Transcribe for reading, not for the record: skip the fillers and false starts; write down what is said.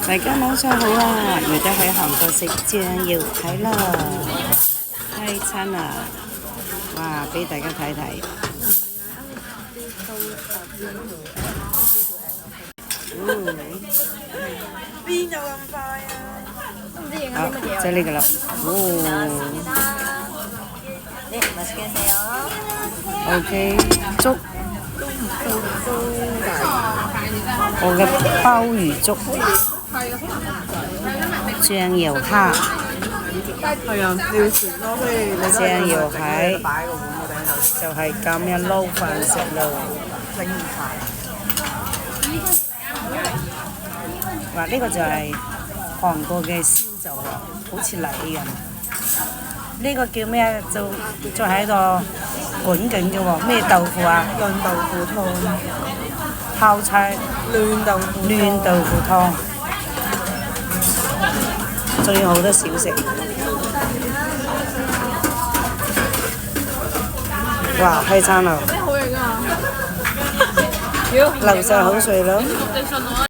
大家晚上好啊！而家喺韓國食醬油蟹啦，西餐啊！哇，俾大家睇睇。邊有咁快啊？都唔知影緊啲乜嘢。就係呢個啦。OK， 粥。我嘅鮑魚粥，醬油蝦。係啊，你要全咯，所以你醬油蟹擺個碗個頂度，就係咁樣撈飯食咯。整唔晒。話呢個就係韓國嘅燒酒啊，好似梨咁。呢個叫咩啊？就喺度滾緊嘅喎，咩豆腐啊？潤豆腐湯，泡菜嫩豆腐湯，嫩豆腐湯，仲有好多小食。哇！西餐啊，咩好影啊？流晒口水咯〜